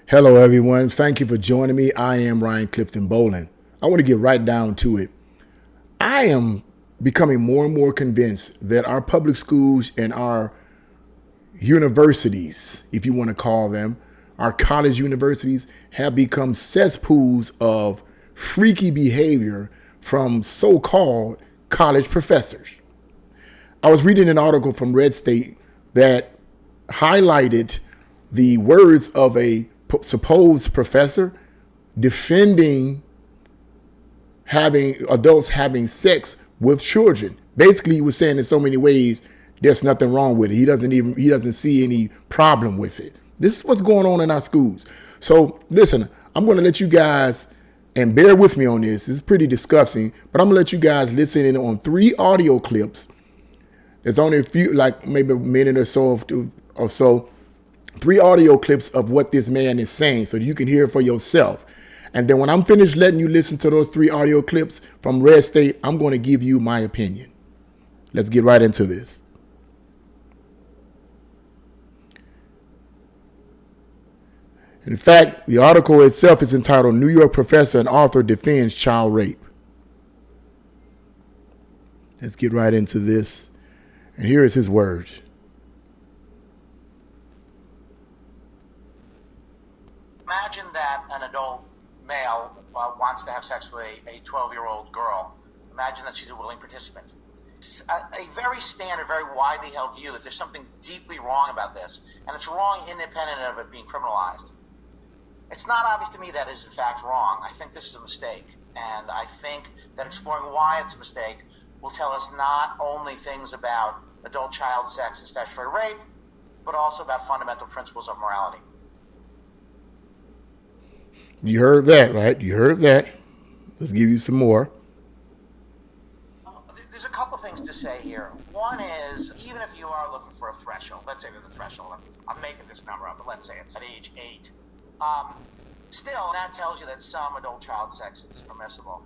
Hello, everyone. Thank you for joining me. I am Ryan Clifton Boland. I want to get right down to it. I am becoming more and more convinced that our public schools and our universities, if you want to call them, our college universities have become cesspools of freaky behavior from so-called college professors. I was reading an article from redstate that highlighted the words of a supposed professor defending having adults having sex with children. Basically, he was saying in so many ways there's nothing wrong with it. He doesn't see any problem with it. This is what's going on in our schools. So listen, I'm going to let you guys, and bear with me on this. It's pretty disgusting, but I'm going to let you guys listen in on 3 audio clips. There's only a few, like maybe a minute or so, 3 audio clips of what this man is saying so you can hear it for yourself. And then when I'm finished letting you listen to those 3 audio clips from Red State, I'm going to give you my opinion. Let's get right into this. In fact, the article itself is entitled "New York Professor and Author Defends Child Rape." Let's get right into this. And here is his words. Imagine that an adult male wants to have sex with a 12-year-old girl. Imagine that she's a willing participant. It's a very standard, very widely held view that there's something deeply wrong about this, and it's wrong independent of it being criminalized. It's not obvious to me that is in fact wrong. I think this is a mistake, and I think that exploring why it's a mistake will tell us not only things about adult-child sex and statutory rape, but also about fundamental principles of morality. You heard that, right? You heard that. Let's give you some more. There's a couple things to say here. One is, even if you are looking for a threshold, let's say there's a threshold. I'm making this number up, but let's say it's at age 8. Still, that tells you that some adult-child sex is permissible.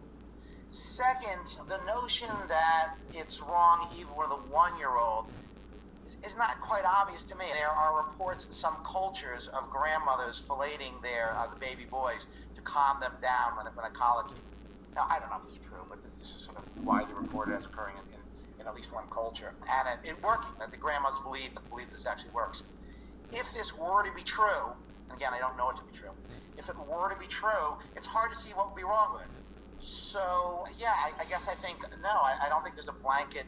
Second, the notion that it's wrong even with a 1-year-old is not quite obvious to me. There are reports in some cultures of grandmothers filleting the baby boys to calm them down when a colicky. Now, I don't know if this is true, but this is sort of widely reported as occurring in at least one culture. And it working, that the grandmothers believe this actually works. If this were to be true, and again, I don't know it to be true, if it were to be true, it's hard to see what would be wrong with it. So, yeah, I guess I think, no, I don't think there's a blanket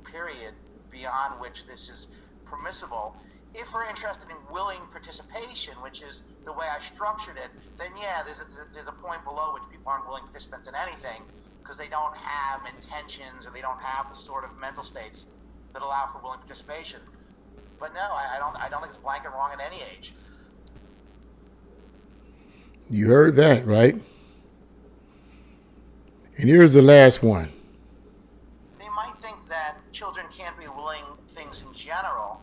period beyond which this is permissible. If we're interested in willing participation, which is the way I structured it, then yeah, there's a point below which people aren't willing participants in anything because they don't have intentions or they don't have the sort of mental states that allow for willing participation. But no, I don't think it's blanket wrong at any age. You heard that, right? And here's the last one. They might think that children can't be willing things in general.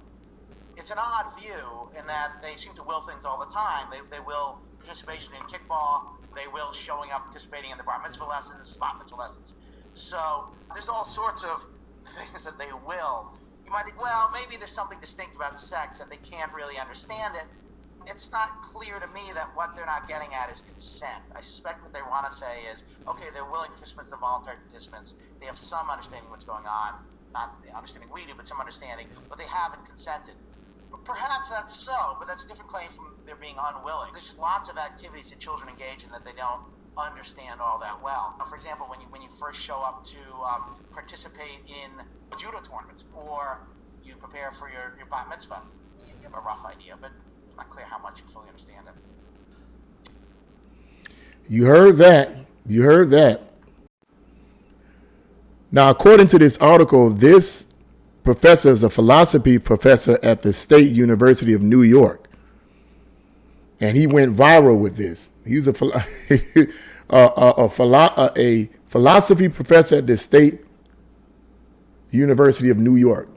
It's an odd view in that they seem to will things all the time. They will participation in kickball. They will showing up participating in the bar mitzvah lessons, spot mitzvah lessons. So there's all sorts of things that they will. You might think, well, maybe there's something distinct about sex that they can't really understand it. It's not clear to me that what they're not getting at is consent. I suspect what they want to say is, okay, they're willing participants, they're voluntary participants. They have some understanding of what's going on. Not the understanding we do, but some understanding, but they haven't consented. But perhaps that's so, but that's a different claim from their being unwilling. There's just lots of activities that children engage in that they don't understand all that well. For example, when you first show up to participate in judo tournaments, or you prepare for your bat mitzvah, you have a rough idea, but it's not clear how much you fully understand it. You heard that. You heard that. Now, according to this article, this professor is a philosophy professor at the State University of New York. And he went viral with this. He's a philosophy professor at the State University of New York.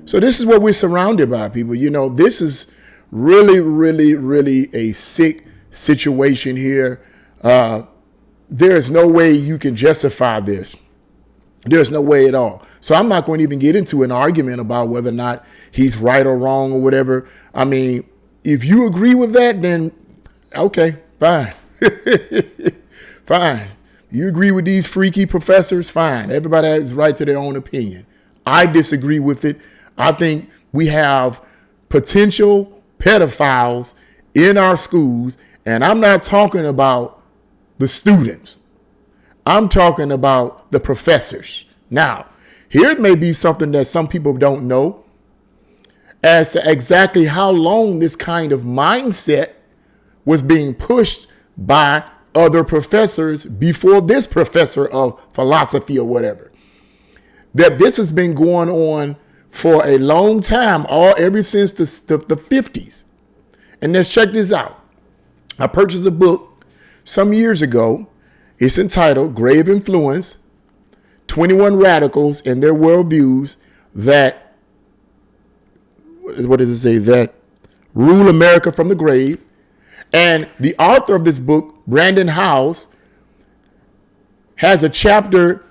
So this is what we're surrounded by, people. You know, this is really, really, really a sick situation here. There is no way you can justify this. There's no way at all. So I'm not going to even get into an argument about whether or not he's right or wrong or whatever. I mean, if you agree with that, then Okay, fine. Fine. You agree with these freaky professors? Fine. Everybody has right to their own opinion. I disagree with it. I think we have potential pedophiles in our schools, and I'm not talking about the students. I'm talking about the professors. Now, here may be something that some people don't know as to exactly how long this kind of mindset was being pushed by other professors before this professor of philosophy or whatever. That this has been going on for a long time, ever since the 50s. And let's check this out. I purchased a book some years ago. It's entitled Grave Influence, 21 Radicals and Their Worldviews That, what does it say? That Rule America from the Grave. And the author of this book, Brannon Howse, has a chapter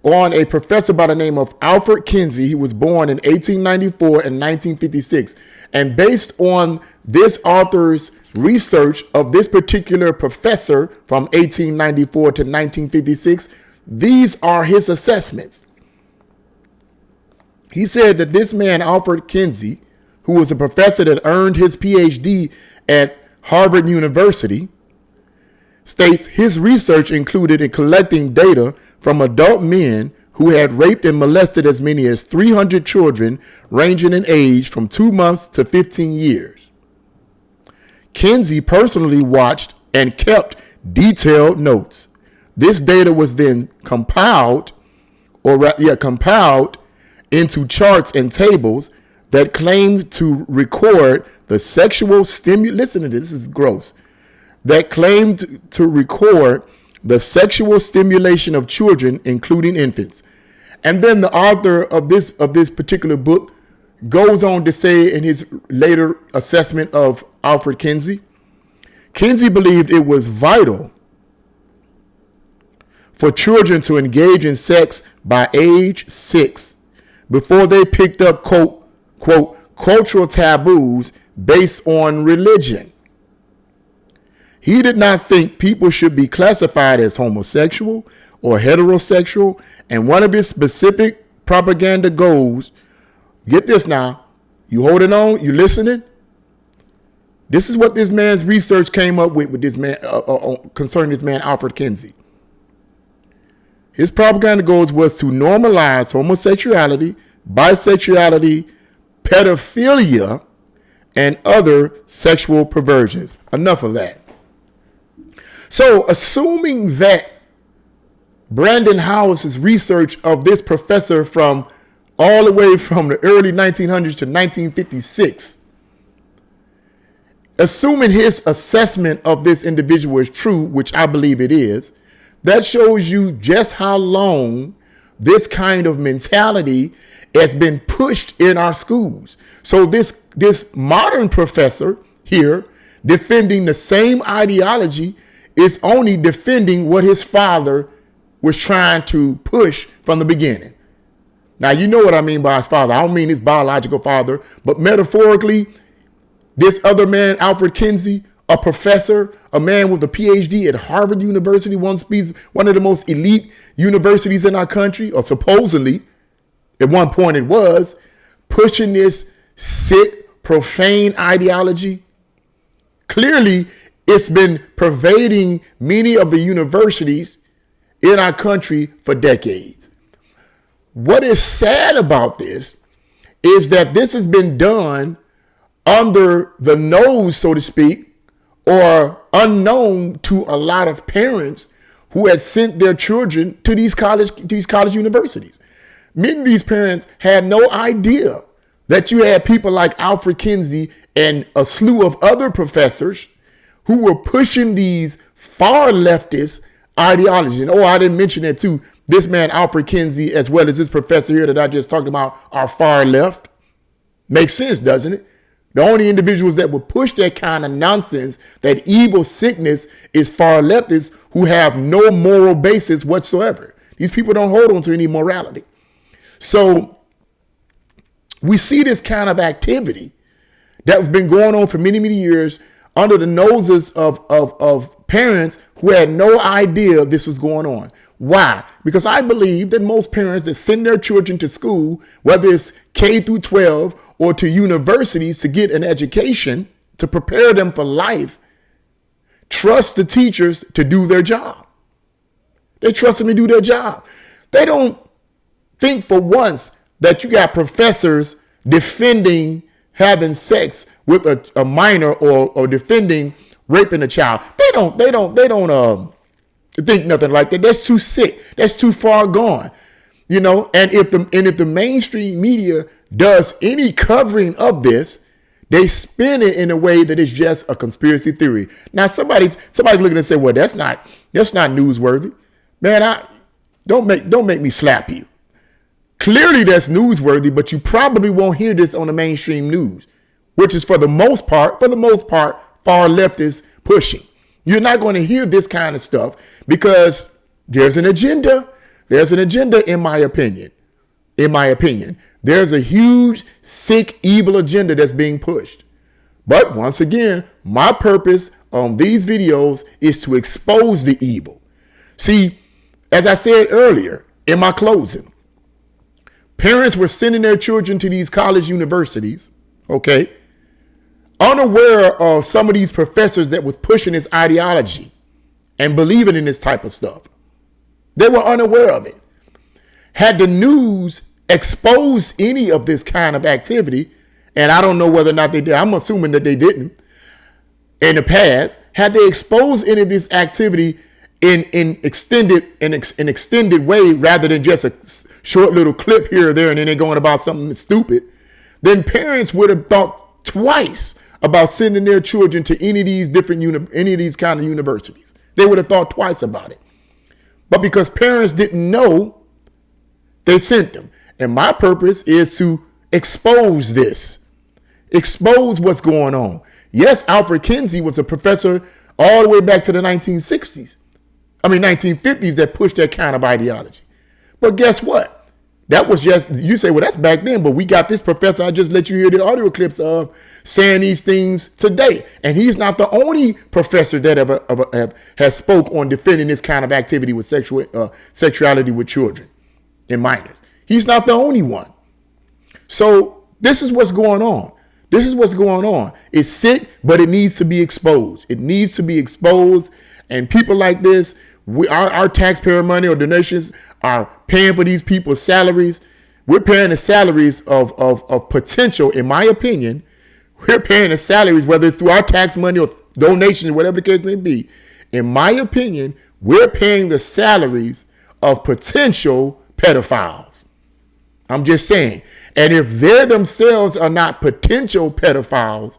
on a professor by the name of Alfred Kinsey. He was born in 1894 and 1956. And based on this author's research of this particular professor from 1894 to 1956, these are his assessments. He said that this man, Alfred Kinsey, who was a professor that earned his PhD at Harvard University, states his research included in collecting data from adult men who had raped and molested as many as 300 children ranging in age from 2 months to 15 years. Kinsey personally watched and kept detailed notes. This data was then compiled into charts and tables that claimed to record the sexual stimulation. Listen to this, this is gross. That claimed to record the sexual stimulation of children, including infants. And then the author of this particular book goes on to say in his later assessment of Alfred Kinsey, Kinsey believed it was vital for children to engage in sex by age 6 before they picked up, quote, cultural taboos based on religion. He did not think people should be classified as homosexual or heterosexual, and one of his specific propaganda goals, get this now, you holding on, you listening? This is what this man's research came up with this man concerning this man Alfred Kinsey. His propaganda goals was to normalize homosexuality, bisexuality, pedophilia, and other sexual perversions. Enough of that. So, assuming that Brannon Howse's research of this professor from all the way from the early 1900s to 1956, assuming his assessment of this individual is true, which I believe it is, that shows you just how long this kind of mentality has been pushed in our schools. So this modern professor here defending the same ideology is only defending what his father was trying to push from the beginning. Now, you know what I mean by his father. I don't mean his biological father, but metaphorically, this other man, Alfred Kinsey, a professor, a man with a PhD at Harvard University, one of the most elite universities in our country, or supposedly, at one point it was, pushing this sick, profane ideology. Clearly, it's been pervading many of the universities in our country for decades. What is sad about this is that this has been done under the nose, so to speak, or unknown to a lot of parents who had sent their children to these college universities. Many of these parents had no idea that you had people like Alfred Kinsey and a slew of other professors who were pushing these far leftist ideologies. And I didn't mention that too. This man, Alfred Kinsey, as well as this professor here that I just talked about, are far left. Makes sense, doesn't it? The only individuals that would push that kind of nonsense, that evil sickness, is far leftists who have no moral basis whatsoever. These people don't hold on to any morality. So we see this kind of activity that has been going on for many, many years under the noses of parents who had no idea this was going on. Why? Because I believe that most parents that send their children to school, whether it's K through 12 or to universities to get an education, to prepare them for life, trust the teachers to do their job. They trust them to do their job. They don't think for once that you got professors defending having sex with a minor or defending raping a child. They don't think nothing like that. That's too sick. That's too far gone. You know, and if the mainstream media does any covering of this, they spin it in a way that is just a conspiracy theory. Now somebody looking and say, well, that's not newsworthy. Man, don't make me slap you. Clearly that's newsworthy, but you probably won't hear this on the mainstream news, which is for the most part, far leftist pushing. You're not going to hear this kind of stuff because there's an agenda. There's an agenda, in my opinion. There's a huge, sick, evil agenda that's being pushed. But once again, my purpose on these videos is to expose the evil. See, as I said earlier in my closing, parents were sending their children to these college universities, okay, unaware of some of these professors that was pushing this ideology and believing in this type of stuff. They were unaware of it. Had the news exposed any of this kind of activity, and I don't know whether or not they did, I'm assuming that they didn't in the past, had they exposed any of this activity in extended way rather than just a short little clip here or there and then they're going about something stupid, then parents would have thought twice about sending their children to any of these kind of universities. They would have thought twice about it. But because parents didn't know, they sent them. And my purpose is to expose this, expose what's going on. Yes, Alfred Kinsey was a professor all the way back to the 1950s that pushed that kind of ideology. But guess what? That was just, you say, well, that's back then, but we got this professor I just let you hear the audio clips of saying these things today. And he's not the only professor that has spoke on defending this kind of activity with sexuality with children and minors. He's not the only one. So this is what's going on. This is what's going on. It's sick, but it needs to be exposed. It needs to be exposed. And people like this, our taxpayer money or donations are paying for these people's salaries. We're paying the salaries of potential, in my opinion. We're paying the salaries, whether it's through our tax money or donations, whatever the case may be. In my opinion, we're paying the salaries of potential pedophiles. I'm just saying. And if they themselves are not potential pedophiles,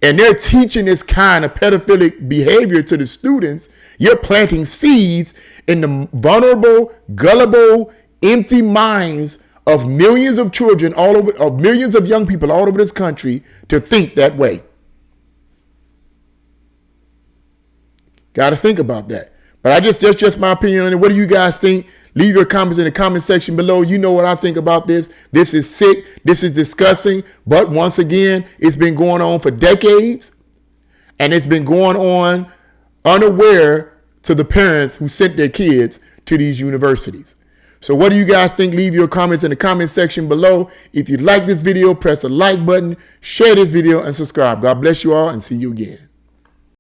and they're teaching this kind of pedophilic behavior to the students, you're planting seeds in the vulnerable, gullible, empty minds of millions of children all over, of millions of young people all over this country to think that way. Got to think about that. But that's just my opinion on it. What do you guys think? Leave your comments in the comment section below. You know what I think about this. This is sick. This is disgusting. But once again, it's been going on for decades. And it's been going on unaware to the parents who sent their kids to these universities. So what do you guys think? Leave your comments in the comment section below. If you like this video, press the like button, share this video, and subscribe. God bless you all, and see you again.